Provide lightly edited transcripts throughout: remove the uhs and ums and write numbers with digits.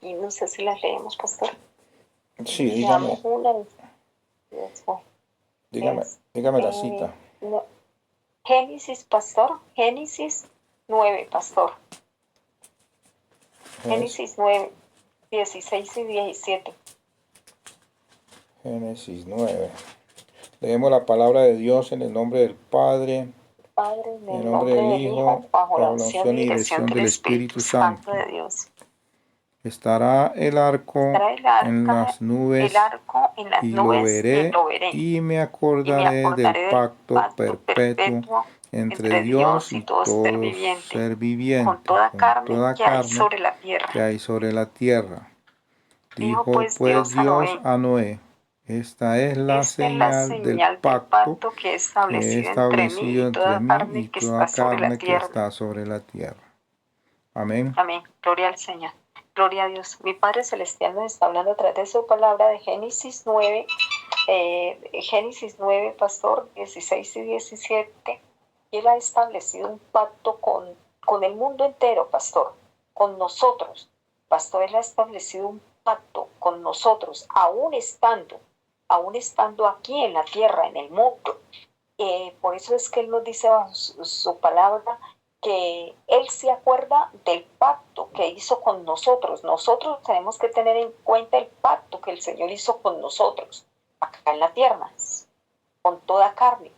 Y no sé si las leemos, pastor. Sí, dígame. Dígame la cita. No, Génesis, pastor. Génesis 9, pastor. Génesis 9, 16 y 17. Génesis 9. Leemos la palabra de Dios en el nombre del Padre, en el nombre del Hijo, bajo la unción y dirección del Espíritu Santo de Dios. Estará el arco en las nubes, y lo veré, y me acordaré del pacto perpetuo entre Dios y todo ser viviente, con toda carne que hay sobre la tierra. Dijo pues Dios a Noé: esta es la señal del pacto que he establecido entre mí y toda carne que está sobre la tierra. Amén. Amén. Gloria al Señor. Gloria a Dios. Mi Padre Celestial nos está hablando a través de su palabra de Génesis 9, pastor, 16 y 17. Y Él ha establecido un pacto con el mundo entero, pastor, con nosotros. Pastor, Él ha establecido un pacto con nosotros, aún estando aquí en la tierra, en el mundo. Por eso es que Él nos dice bajo su palabra que Él se acuerda del pacto que hizo con nosotros. Nosotros tenemos que tener en cuenta el pacto que el Señor hizo con nosotros, acá en la tierra, con toda carne,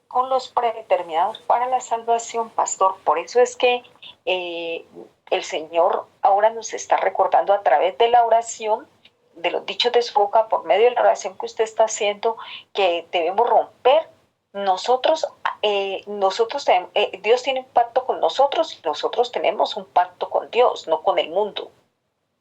con los predeterminados para la salvación, pastor. Por eso es que el Señor ahora nos está recordando a través de la oración, de los dichos de su boca, por medio de la oración que usted está haciendo, que debemos romper. Dios tiene un pacto con nosotros y nosotros tenemos un pacto con Dios, no con el mundo.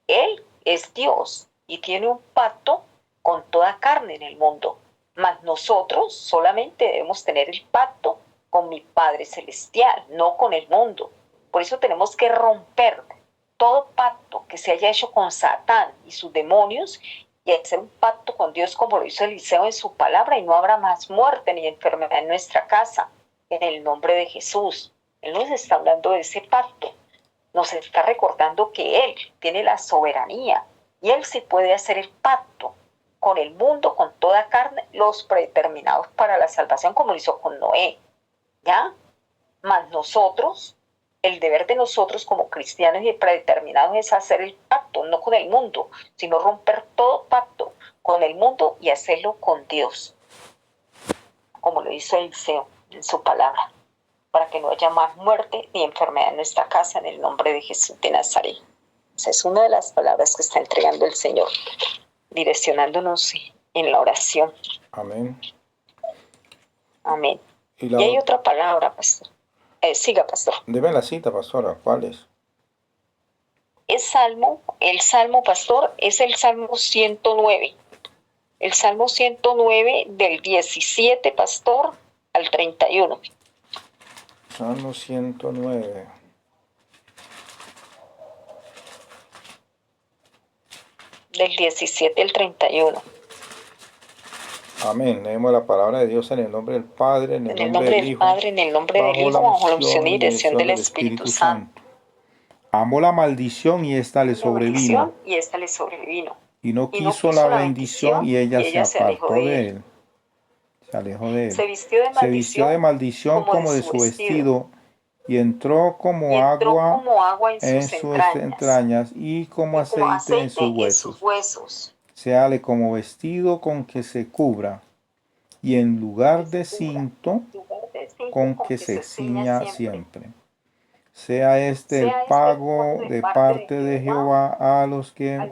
Él es Dios y tiene un pacto con toda carne en el mundo, mas nosotros solamente debemos tener el pacto con mi Padre Celestial, no con el mundo. Por eso tenemos que romper todo pacto que se haya hecho con Satán y sus demonios y hacer un pacto con Dios como lo hizo Eliseo en su palabra, y no habrá más muerte ni enfermedad en nuestra casa, en el nombre de Jesús. Él nos está hablando de ese pacto, nos está recordando que Él tiene la soberanía y Él sí puede hacer el pacto con el mundo, con toda carne, los predeterminados para la salvación, como lo hizo con Noé, ¿ya? Mas nosotros, el deber de nosotros como cristianos y predeterminados es hacer el pacto, no con el mundo, sino romper todo pacto con el mundo y hacerlo con Dios, como lo hizo Eliseo en su palabra, para que no haya más muerte ni enfermedad en nuestra casa, en el nombre de Jesús de Nazaret. Esa es una de las palabras que está entregando el Señor, direccionándonos en la oración. Amén. Amén. Y hay otra palabra, pastor. Siga, pastor. Deme la cita, pastora. ¿Cuál es? El Salmo, pastor, es el Salmo 109. El Salmo 109 del 17, pastor, al 31. Salmo 109. Del 17 al 31. Amén. Leemos la palabra de Dios en el nombre del Padre, en el nombre del Hijo, en el nombre del Hijo, bajo la unción y dirección del Espíritu Santo. Amó la maldición y ésta le sobrevino. Y no quiso la bendición y ella se apartó de él. Se alejó de él. Se vistió de maldición como de su vestido y entró como agua en sus entrañas y como aceite en sus huesos. Séale como vestido con que se cubra, y en lugar de cinto con que se ciña siempre. Sea este el pago de parte de Jehová a los que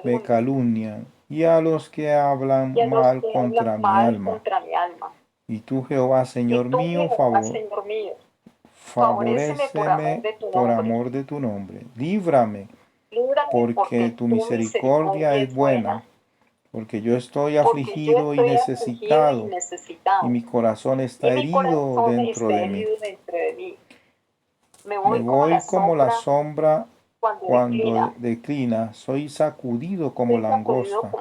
me calumnian y a los que hablan mal contra mi alma. Y tú, Jehová, Señor mío, favoréceme por amor de tu nombre. Líbrame, porque tu misericordia es buena, porque yo estoy afligido y necesitado, y mi corazón está herido dentro de mí. Me voy como la sombra cuando declina, soy sacudido como langosta.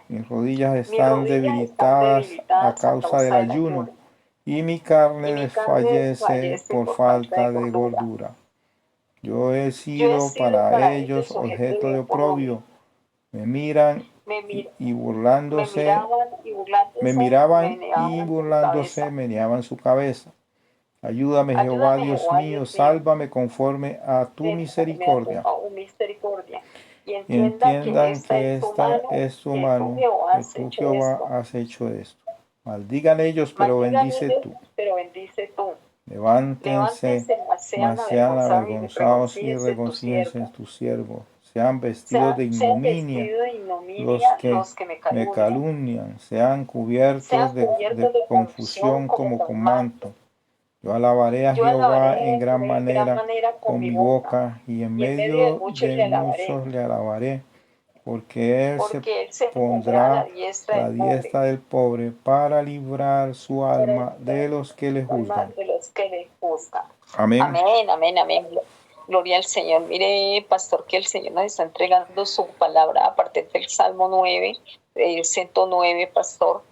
Mis rodillas están debilitadas a causa del ayuno, y mi carne desfallece por falta de gordura. Yo he sido para ellos objeto de oprobio. Me miran y burlándose, me miraban y burlándose meneaban su cabeza. Ayúdame, Jehová, Dios mío, sálvame conforme a tu misericordia. Y entiendan que esta es tu mano, que tú, Jehová, has hecho esto. Maldigan ellos, pero bendice tú. Levántense, mas sean avergonzados y reconcílense en tu siervo. Sean vestidos de ignominia los que me calumnian, sean cubiertos de confusión como con manto. Yo alabaré a Jehová en gran manera con mi boca, y en medio de muchos le alabaré, porque él se pondrá la diestra del pobre para librar su alma de los que le juzgan. Amén. Amén, amén, amén. Gloria al Señor. Mire, pastor, que el Señor nos está entregando su palabra a partir del Salmo 9, 109, pastor.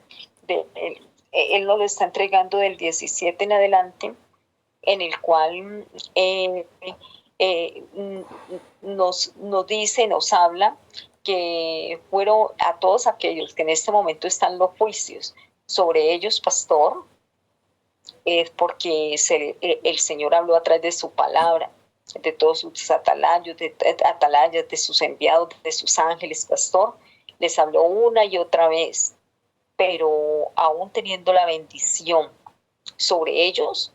Él nos lo está entregando del 17 en adelante, en el cual nos dice, nos habla que fueron a todos aquellos que en este momento están los juicios sobre ellos, pastor, es porque el Señor habló a través de su palabra, de todos sus atalayas, de sus enviados, de sus ángeles, pastor. Les habló una y otra vez, pero aún teniendo la bendición sobre ellos,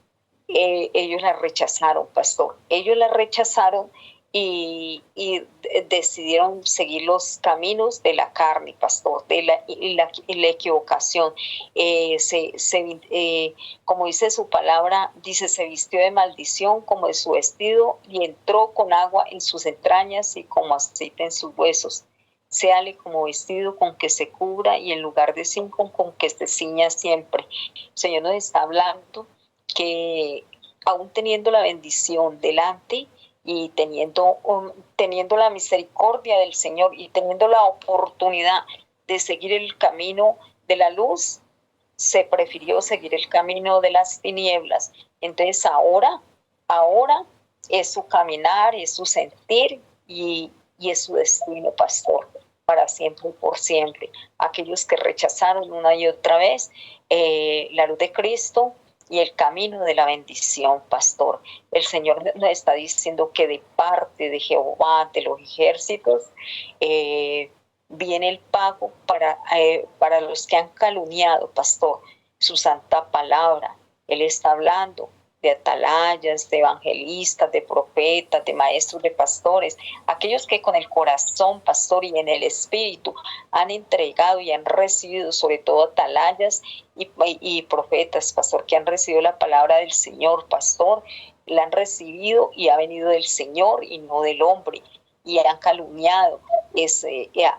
ellos la rechazaron, pastor. Ellos la rechazaron y decidieron seguir los caminos de la carne, pastor, de la equivocación. Como dice su palabra, dice, se vistió de maldición como de su vestido y entró con agua en sus entrañas y como aceite en sus huesos. Séale como vestido con que se cubra y en lugar de cinco con que se ciña siempre. El Señor nos está hablando que aún teniendo la bendición delante y teniendo la misericordia del Señor y teniendo la oportunidad de seguir el camino de la luz, se prefirió seguir el camino de las tinieblas. Entonces ahora es su caminar, es su sentir y es su destino, pastor, para siempre y por siempre. Aquellos que rechazaron una y otra vez la luz de Cristo y el camino de la bendición, pastor. El Señor nos está diciendo que de parte de Jehová, de los ejércitos, viene el pago para los que han calumniado, pastor, su santa palabra. Él está hablando de atalayas, de evangelistas, de profetas, de maestros, de pastores, aquellos que con el corazón, pastor, y en el espíritu han entregado y han recibido, sobre todo atalayas y profetas, pastor, que han recibido la palabra del Señor, pastor, la han recibido y ha venido del Señor y no del hombre, y han calumniado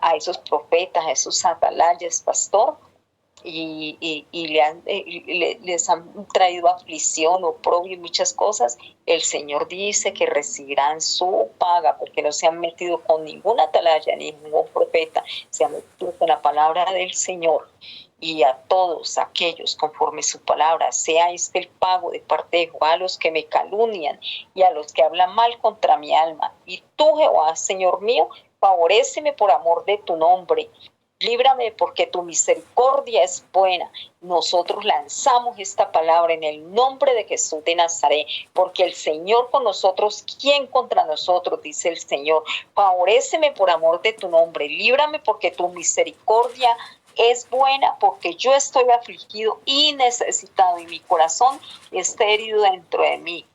a esos profetas, a esos atalayas, pastor, y les han traído aflicción, oprobio y muchas cosas. El Señor dice que recibirán su paga porque no se han metido con ninguna atalaya ni ningún profeta, se han metido con la palabra del Señor. Y a todos aquellos conforme su palabra sea el pago de parte de Jehová, a los que me calumnian y a los que hablan mal contra mi alma. Y tú, Jehová, Señor mío, favoréceme por amor de tu nombre. Líbrame porque tu misericordia es buena. Nosotros lanzamos esta palabra en el nombre de Jesús de Nazaret, porque el Señor con nosotros, ¿quién contra nosotros? Dice el Señor. Favoréceme por amor de tu nombre. Líbrame porque tu misericordia es buena, porque yo estoy afligido y necesitado y mi corazón está herido dentro de mí.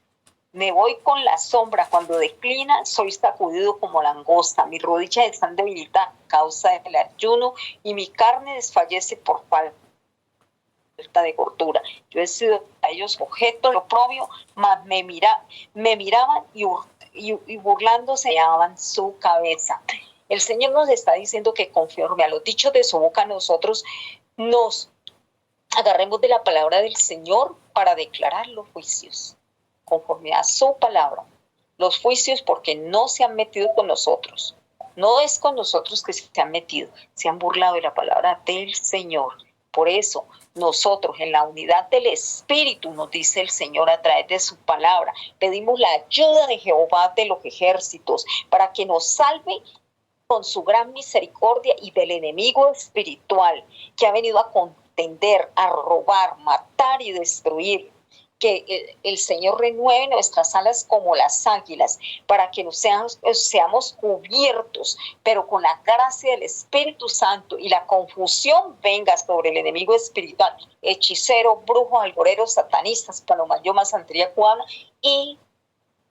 Me voy con la sombra, cuando declina, soy sacudido como langosta. Mis rodillas están debilitadas a causa del ayuno y mi carne desfallece por falta de gordura. Yo he sido a ellos objeto de oprobio, mas me miraban y burlándose llevaban su cabeza. El Señor nos está diciendo que conforme a los dichos de su boca nosotros nos agarremos de la palabra del Señor para declarar los juicios. Conforme a su palabra, los juicios, porque no se han metido con nosotros. No es con nosotros que se han metido, se han burlado de la palabra del Señor. Por eso, nosotros en la unidad del Espíritu, nos dice el Señor a través de su palabra, pedimos la ayuda de Jehová de los ejércitos para que nos salve con su gran misericordia y del enemigo espiritual que ha venido a contender, a robar, matar y destruir. Que el Señor renueve nuestras alas como las águilas, para que seamos cubiertos, pero con la gracia del Espíritu Santo, y la confusión venga sobre el enemigo espiritual, hechicero, brujo, algorero, satanistas, palomayoma, santería cubana, y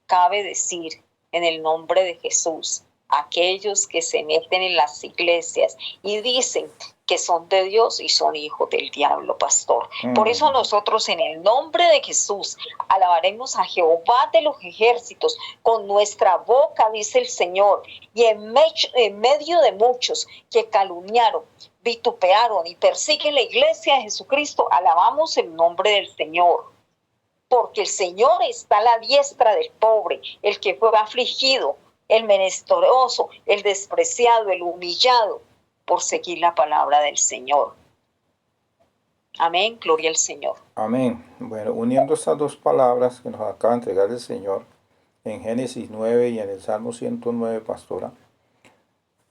cabe decir, en el nombre de Jesús, aquellos que se meten en las iglesias y dicen que son de Dios y son hijos del diablo, pastor. Por eso nosotros en el nombre de Jesús alabaremos a Jehová de los ejércitos con nuestra boca, dice el Señor, y en medio de muchos que calumniaron, vitupearon y persiguen la iglesia de Jesucristo, alabamos el nombre del Señor. Porque el Señor está a la diestra del pobre, el que fue afligido, el menesteroso, el despreciado, el humillado, por seguir la palabra del Señor. Amén, gloria al Señor. Amén. Bueno, uniendo estas dos palabras que nos acaba de entregar el Señor en Génesis 9 y en el Salmo 109, pastora,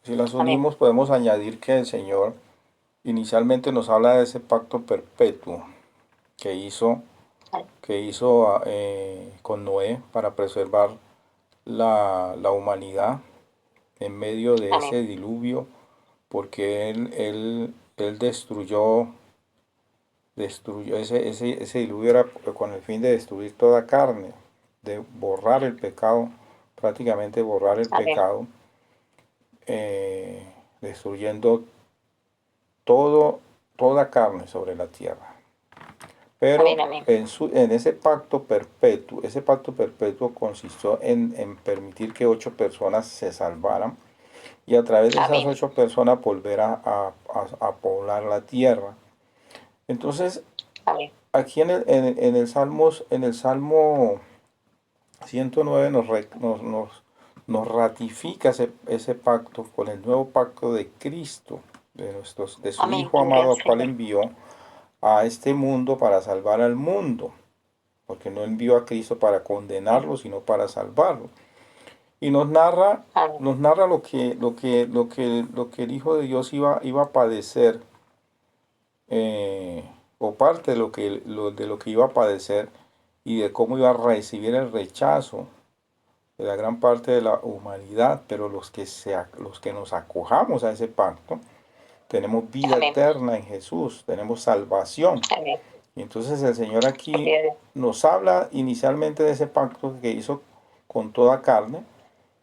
si las unimos, amén, podemos añadir que el Señor inicialmente nos habla de ese pacto perpetuo que hizo con Noé para preservar la humanidad en medio de amén, ese diluvio, porque él destruyó ese diluvio era con el fin de destruir toda carne, de borrar el pecado, prácticamente borrar el amén, pecado, destruyendo toda carne sobre la tierra. Pero amén, amén, en ese pacto perpetuo consistió en permitir que 8 personas se salvaran, y a través de amén, esas 8 personas volver a poblar la tierra. Entonces, amén, aquí en el Salmo 109 nos ratifica ese pacto con el nuevo pacto de Cristo, de su amén, Hijo amado, al cual envió a este mundo para salvar al mundo, porque no envió a Cristo para condenarlo, sino para salvarlo. Y nos narra lo que el Hijo de Dios iba a padecer, o parte de lo que iba a padecer, y de cómo iba a recibir el rechazo de la gran parte de la humanidad. Pero los que nos acojamos a ese pacto, tenemos vida amén, eterna en Jesús, tenemos salvación. Amén. Y entonces el Señor aquí amén, nos habla inicialmente de ese pacto que hizo con toda carne,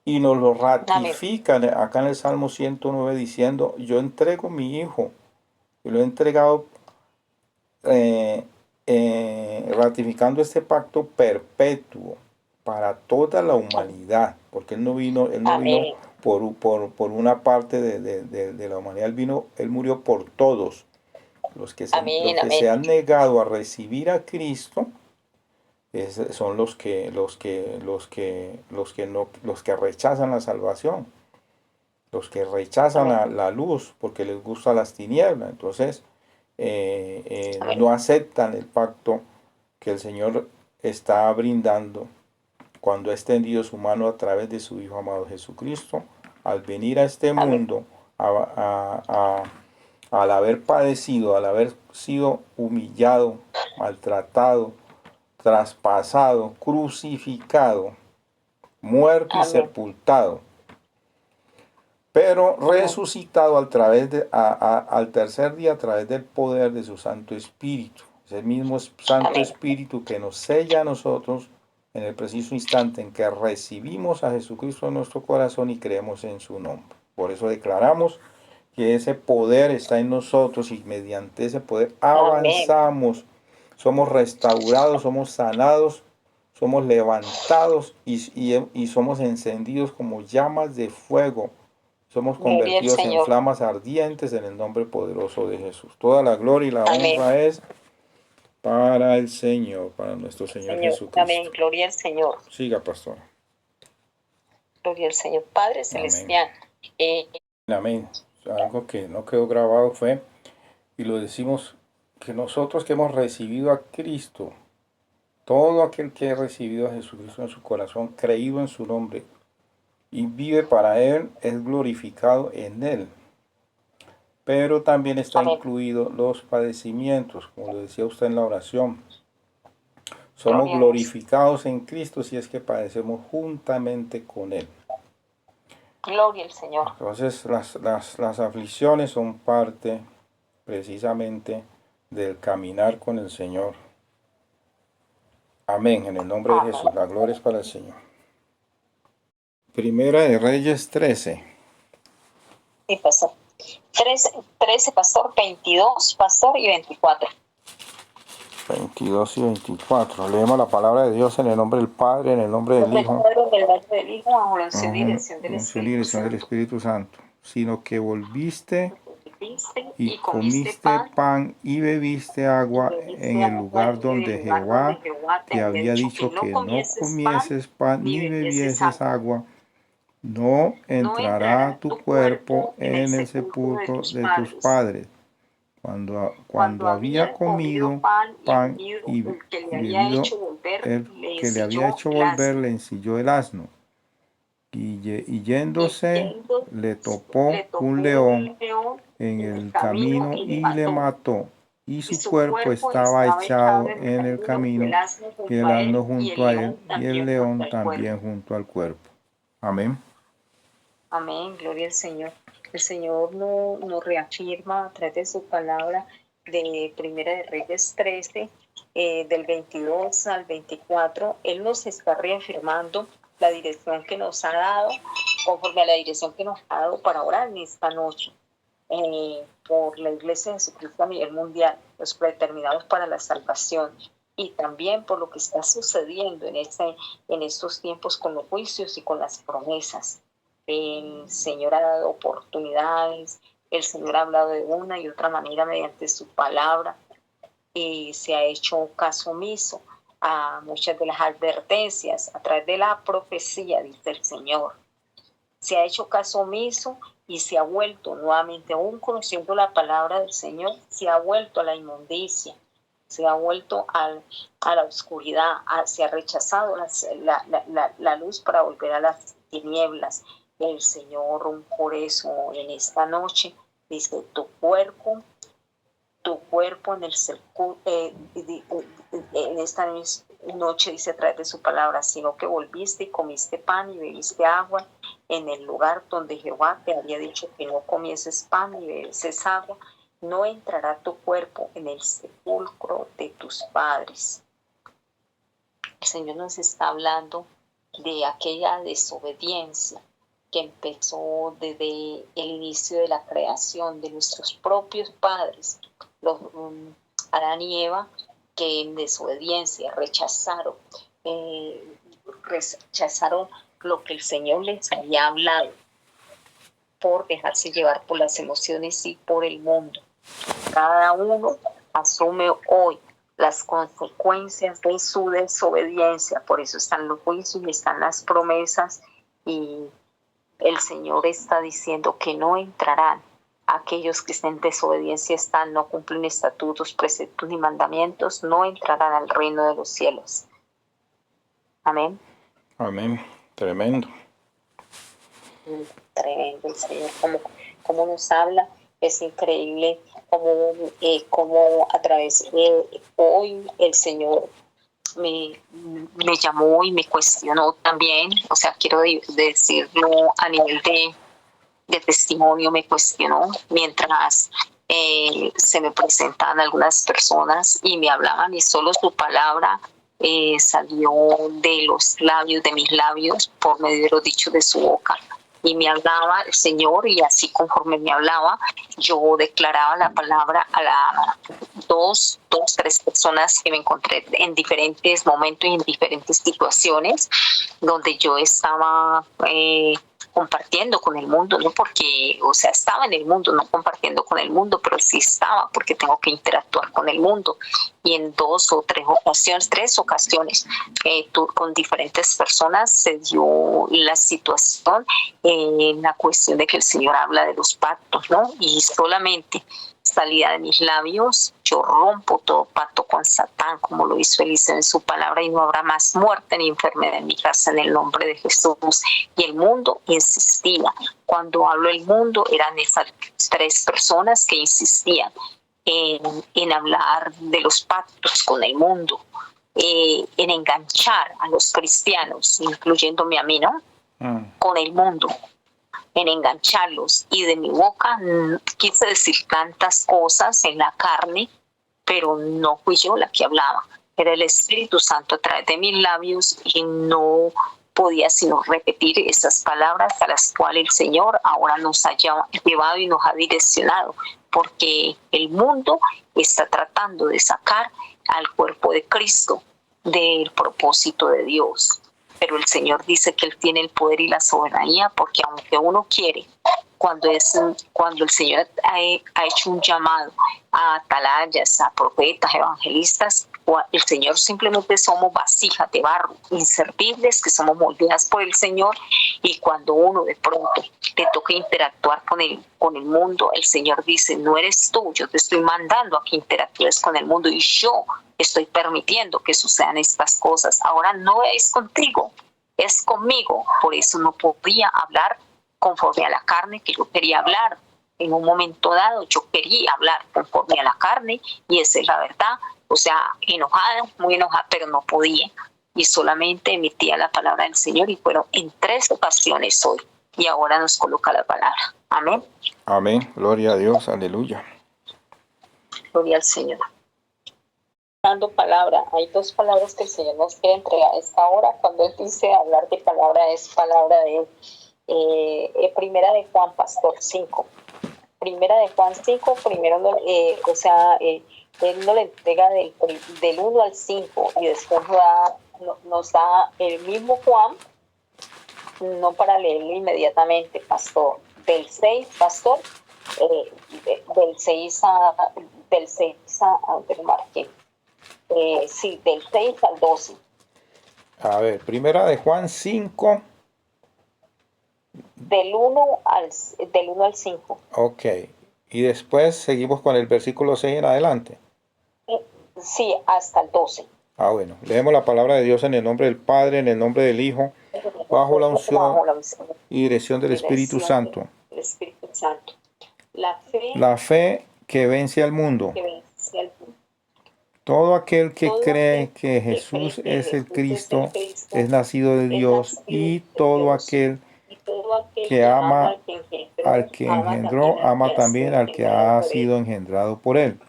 y nos lo ratifica amén, acá en el Salmo 109 diciendo: yo entrego mi Hijo, y lo he entregado, ratificando este pacto perpetuo para toda la humanidad, porque Él no vino por una parte de la humanidad, Él murió por todos. Los que se han negado a recibir a Cristo son los que rechazan la salvación, los que rechazan la luz porque les gusta las tinieblas. Entonces no aceptan el pacto que el Señor está brindando cuando ha extendido su mano a través de su Hijo amado Jesucristo, al venir a este mundo, al haber padecido, al haber sido humillado, maltratado, traspasado, crucificado, muerto amén, y sepultado, pero resucitado al tercer día a través del poder de su Santo Espíritu. Es el mismo Santo amén, Espíritu que nos sella a nosotros en el preciso instante en que recibimos a Jesucristo en nuestro corazón y creemos en su nombre. Por eso declaramos que ese poder está en nosotros, y mediante ese poder avanzamos, amén, somos restaurados, somos sanados, somos levantados y somos encendidos como llamas de fuego. Somos convertidos en flamas ardientes en el nombre poderoso de Jesús. Toda la gloria y la amén, honra es para el Señor, para nuestro Señor Jesucristo. Amén, gloria al Señor. Siga, pastora. Gloria al Señor. Padre celestial. Amén. Algo que no quedó grabado fue, y lo decimos que nosotros que hemos recibido a Cristo, todo aquel que ha recibido a Jesucristo en su corazón, creído en su nombre y vive para Él, es glorificado en Él. Pero también está incluido los padecimientos, como lo decía usted en la oración. Somos glorificados en Cristo si es que padecemos juntamente con Él. Gloria al Señor. Entonces las aflicciones son parte precisamente del caminar con el Señor. Amén. En el nombre de Jesús. La gloria es para el Señor. Primera de Reyes 13. Sí, pastor. 13, pastor, 22, pastor, y 24. 22 y 24. Leemos la palabra de Dios en el nombre del Padre, en el nombre del Hijo. Bajo la unción y dirección del Espíritu Santo. Sino que volviste y comiste pan y bebiste agua en el lugar donde Jehová te había dicho que no comieses pan ni bebieses agua. No entrará tu cuerpo en el sepulcro de tus padres. Cuando había comido pan y bebido, el que le había hecho volver le ensilló el asno. Y yéndose, le topó un león en el camino y le mató. Y su cuerpo estaba echado en el camino, y el asno junto a él, y el león también junto al cuerpo. Amén. Amén, gloria al Señor. El Señor nos reafirma a través de su palabra de Primera de Reyes 13, del 22 al 24. Él nos está reafirmando la dirección que nos ha dado, conforme a la dirección que nos ha dado para orar en esta noche, por la Iglesia de Jesucristo a nivel mundial, los predeterminados para la salvación, y también por lo que está sucediendo en estos tiempos con los juicios y con las promesas. El Señor ha dado oportunidades, el Señor ha hablado de una y otra manera mediante su palabra, y se ha hecho caso omiso a muchas de las advertencias a través de la profecía, dice el Señor. Se ha hecho caso omiso y se ha vuelto nuevamente, aún conociendo la palabra del Señor, se ha vuelto a la inmundicia, se ha vuelto a la oscuridad, se ha rechazado la luz para volver a las tinieblas. El Señor, por eso, en esta noche, dice, tu cuerpo en esta noche, dice a través de su palabra, sino que volviste y comiste pan y bebiste agua en el lugar donde Jehová te había dicho que no comieses pan y bebieses agua, no entrará tu cuerpo en el sepulcro de tus padres. El Señor nos está hablando de aquella desobediencia que empezó desde el inicio de la creación de nuestros propios padres, los Adán y Eva, que en desobediencia rechazaron lo que el Señor les había hablado, por dejarse llevar por las emociones y por el mundo. Cada uno asume hoy las consecuencias de su desobediencia. Por eso están los juicios y están las promesas, y el Señor está diciendo que no entrarán aquellos que en desobediencia están, no cumplen estatutos, preceptos ni mandamientos, no entrarán al reino de los cielos. Amén. Amén. Tremendo. Tremendo el Señor, como nos habla. Es increíble como a través de hoy el Señor me llamó y me cuestionó también. O sea, quiero decirlo a nivel de testimonio, me cuestionó mientras se me presentaban algunas personas y me hablaban, y solo su palabra salió de mis labios, por medio de los dichos de su boca. Y me hablaba el Señor, y así conforme me hablaba, yo declaraba la palabra a las tres personas que me encontré en diferentes momentos y en diferentes situaciones donde yo estaba compartiendo con el mundo, no porque, o sea, estaba en el mundo, no compartiendo con el mundo, pero sí estaba, porque tengo que interactuar con el mundo. Y en tres ocasiones, con diferentes personas se dio la situación en la cuestión de que el Señor habla de los pactos, ¿no? Y solamente salida de mis labios. Yo rompo todo pacto con Satán, como lo hizo Eliseo en su palabra, y no habrá más muerte ni enfermedad en mi casa en el nombre de Jesús. Y el mundo insistía. Cuando hablo el mundo, eran esas 3 personas que insistían en hablar de los pactos con el mundo, en enganchar a los cristianos, incluyéndome a mí, ¿no? Con el mundo, en engancharlos. Y de mi boca quise decir tantas cosas en la carne, pero no fui yo la que hablaba, era el Espíritu Santo a través de mis labios, y no podía sino repetir esas palabras a las cuales el Señor ahora nos ha llevado y nos ha direccionado, porque el mundo está tratando de sacar al cuerpo de Cristo del propósito de Dios. Pero el Señor dice que Él tiene el poder y la soberanía, porque aunque uno quiere, cuando el Señor ha hecho un llamado a atalayas, a profetas, evangelistas, el Señor simplemente somos vasijas de barro, inservibles, que somos moldeadas por el Señor, y cuando uno de pronto te toca interactuar con el mundo, el Señor dice, no eres tú, yo te estoy mandando a que interactúes con el mundo, y yo estoy permitiendo que sucedan estas cosas. Ahora no es contigo, es conmigo. Por eso no podía hablar conforme a la carne que yo quería hablar. En un momento dado yo quería hablar conforme a la carne, y esa es la verdad. O sea, enojada, muy enojada, pero no podía. Y solamente emitía la palabra del Señor, y fueron en 3 ocasiones hoy. Y ahora nos coloca la palabra. Amén. Amén. Gloria a Dios. Aleluya. Gloria al Señor. Dando palabra, hay 2 palabras que el Señor nos quiere entregar a esta hora. Cuando Él dice hablar de palabra, es palabra de Primera de Juan, pastor, 5. Primera de Juan 5, primero, Él nos le entrega del 1 al 5, y después nos da el mismo Juan, no para leerlo inmediatamente, pastor, del 6, pastor, del 6 a del 6 al 12. A ver, Primera de Juan 5. Del 1 al 5. Ok. Y después seguimos con el versículo 6 en adelante. Sí, hasta el 12. Bueno. Leemos la palabra de Dios en el nombre del Padre, en el nombre del Hijo, bajo la unción y dirección del Espíritu Santo. La fe que vence al mundo. Todo aquel que cree que Jesús es el Cristo es nacido de Dios, y todo aquel que ama al que engendró, ama también al que ha sido engendrado por él.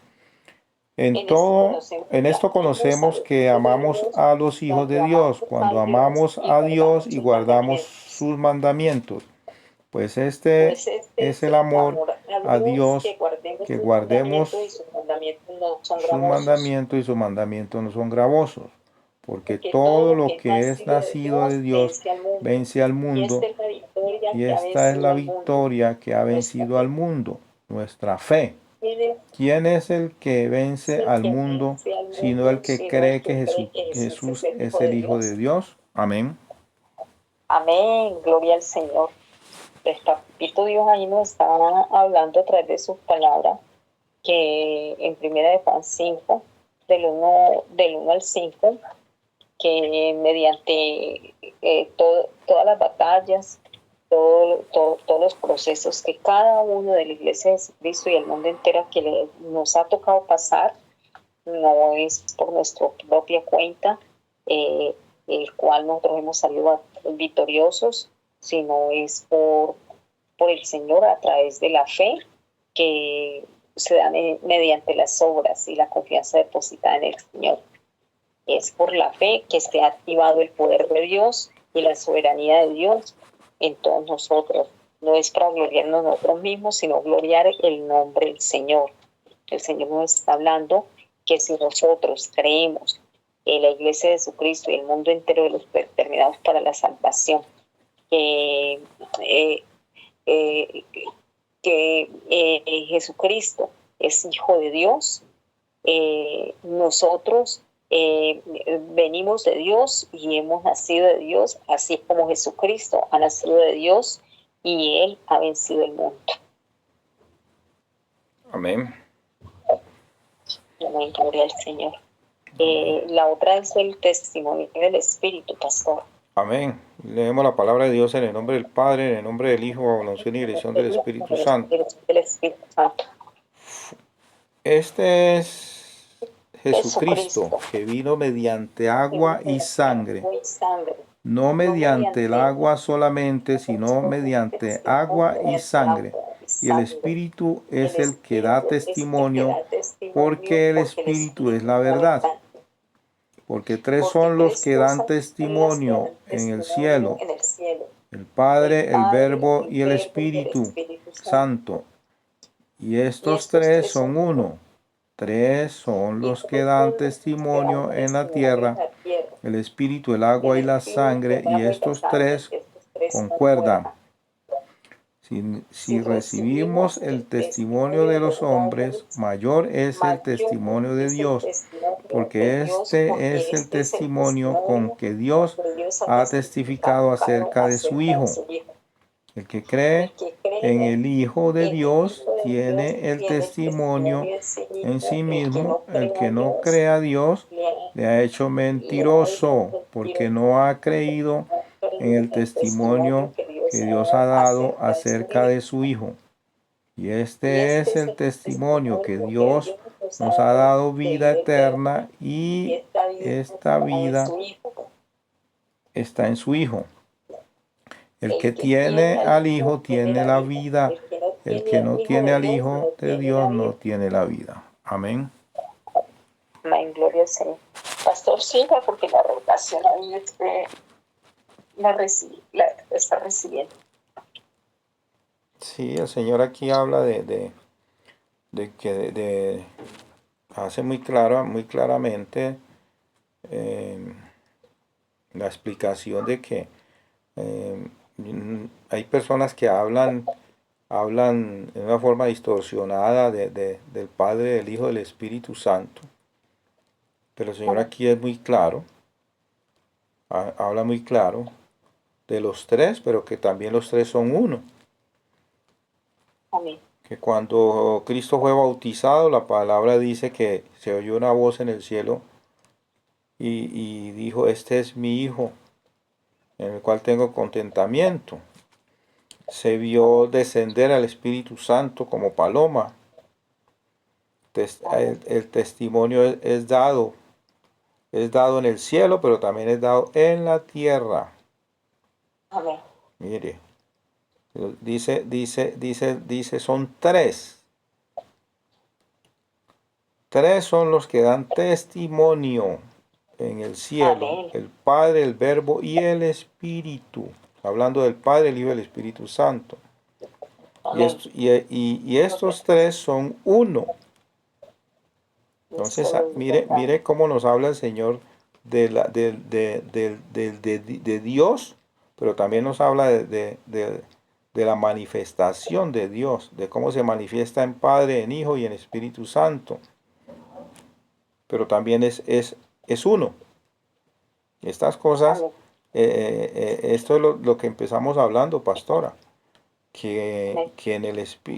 En esto conocemos que amamos a los hijos de Dios, cuando amamos a Dios y guardamos sus mandamientos. Pues este es el amor a Dios, que guardemos sus mandamientos, y sus mandamientos no son gravosos. Porque todo lo que es nacido de Dios vence al mundo, y esta es la victoria que ha vencido al mundo, nuestra fe. ¿Quién es el que vence al mundo, sino el que cree que Jesús es el Hijo de Dios? Amén. Amén, gloria al Señor. El papito Dios ahí nos está hablando a través de sus palabras, que en Primera de Juan 5, del 1 al 5, que mediante todas las batallas, todos los procesos que cada uno de la Iglesia de Cristo y el mundo entero que nos ha tocado pasar, no es por nuestra propia cuenta, el cual nosotros hemos salido victoriosos, sino es por el Señor, a través de la fe que se da mediante las obras y la confianza depositada en el Señor. Es por la fe que se ha activado el poder de Dios y la soberanía de Dios en todos nosotros. No es para gloriarnos nosotros mismos, sino gloriar el nombre del Señor. El Señor nos está hablando que si nosotros creemos en la Iglesia de Jesucristo y el mundo entero de los determinados para la salvación, que Jesucristo es Hijo de Dios, nosotros venimos de Dios y hemos nacido de Dios, así como Jesucristo ha nacido de Dios y Él ha vencido el mundo. Amén. Amén, gloria al Señor. La otra es el testimonio del Espíritu, pastor. Amén. Leemos la palabra de Dios en el nombre del Padre, en el nombre del Hijo, bajo la unción y dirección del Espíritu Santo. Este es Jesucristo, que vino mediante agua y sangre. No mediante el agua solamente, sino mediante agua y sangre. Y el Espíritu es el que da testimonio, porque el Espíritu es la verdad. Porque tres son los que dan testimonio en el cielo: el Padre, el Verbo y el Espíritu Santo. Y estos tres son uno. Tres son los que dan testimonio en la tierra: el Espíritu, el agua y la sangre, y estos tres concuerdan. Si recibimos el testimonio de los hombres, mayor es el testimonio de Dios, porque este es el testimonio con que Dios ha testificado acerca de su Hijo. El que cree en el Hijo de Dios tiene el testimonio en sí mismo. El que no cree a Dios le ha hecho mentiroso, porque no ha creído en el testimonio que Dios ha dado acerca de su Hijo. Y este es el testimonio, que Dios nos ha dado vida eterna, y esta vida está en su Hijo. El que tiene al Hijo tiene la vida. El que no tiene al Hijo de Dios no tiene la vida. Amén. Amén, gloria al Señor. Pastor, siga, porque la revelación ahí está recibiendo. Sí, el Señor aquí habla de que hace muy claramente la explicación de que hay personas que hablan en una forma distorsionada del Padre, del Hijo, del Espíritu Santo. Pero el Señor aquí es muy claro, habla muy claro de los tres, pero que también los tres son uno. Amén. Que cuando Cristo fue bautizado, la palabra dice que se oyó una voz en el cielo y dijo: este es mi Hijo, en el cual tengo contentamiento. Se vio descender al Espíritu Santo como paloma. El testimonio es dado en el cielo, pero también es dado en la tierra. Amén. Mire, dice, son tres. Tres son los que dan testimonio en el cielo: Amén. el Padre, el Verbo y el Espíritu. Hablando del Padre, el Hijo y el Espíritu Santo. Y estos tres son uno. Entonces, mire cómo nos habla el Señor de Dios, pero también nos habla de la manifestación de Dios, de cómo se manifiesta en Padre, en Hijo y en Espíritu Santo. Pero también es uno. Estas cosas, esto es lo que empezamos hablando, pastora, que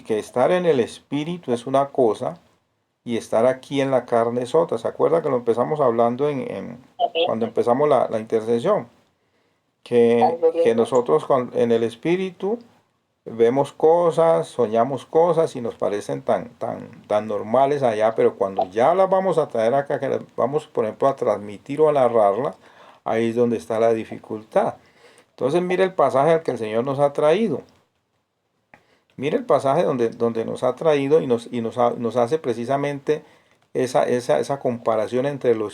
estar en el Espíritu es una cosa y estar aquí en la carne es otra. ¿Se acuerda que lo empezamos hablando cuando empezamos la intercesión? Que nosotros en el Espíritu vemos cosas, soñamos cosas y nos parecen tan normales allá, pero cuando ya las vamos a traer acá, que las vamos, por ejemplo, a transmitir o a narrarla, ahí es donde está la dificultad. Entonces mire el pasaje al que el Señor nos ha traído. Mire el pasaje donde nos ha traído y nos hace precisamente esa comparación entre lo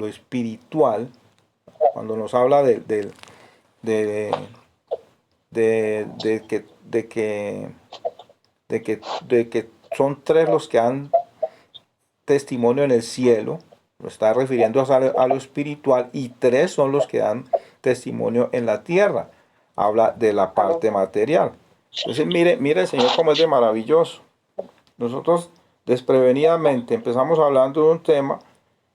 espiritual, cuando nos habla de que son tres los que dan testimonio en el cielo. Lo está refiriendo a lo espiritual, y tres son los que dan testimonio en la tierra. Habla de la parte material. Entonces mire el Señor cómo es de maravilloso. Nosotros desprevenidamente empezamos hablando de un tema,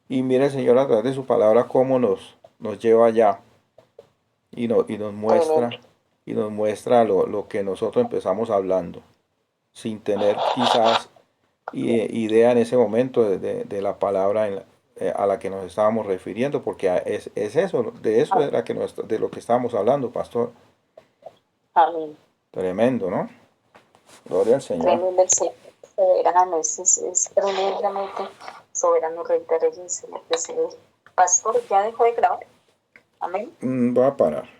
y mire el Señor a través de su palabra cómo nos lleva allá y nos muestra lo que nosotros empezamos hablando, sin tener quizás idea en ese momento de la palabra a la que nos estábamos refiriendo, porque es eso, de eso era de lo que estábamos hablando, pastor. Amén. Tremendo, ¿no? Gloria al Señor. Tremendo el Señor. Soberano, es tremendamente soberano, Rey de Reyes. Pastor, ¿ya dejó de grabar? Amén. Va a parar.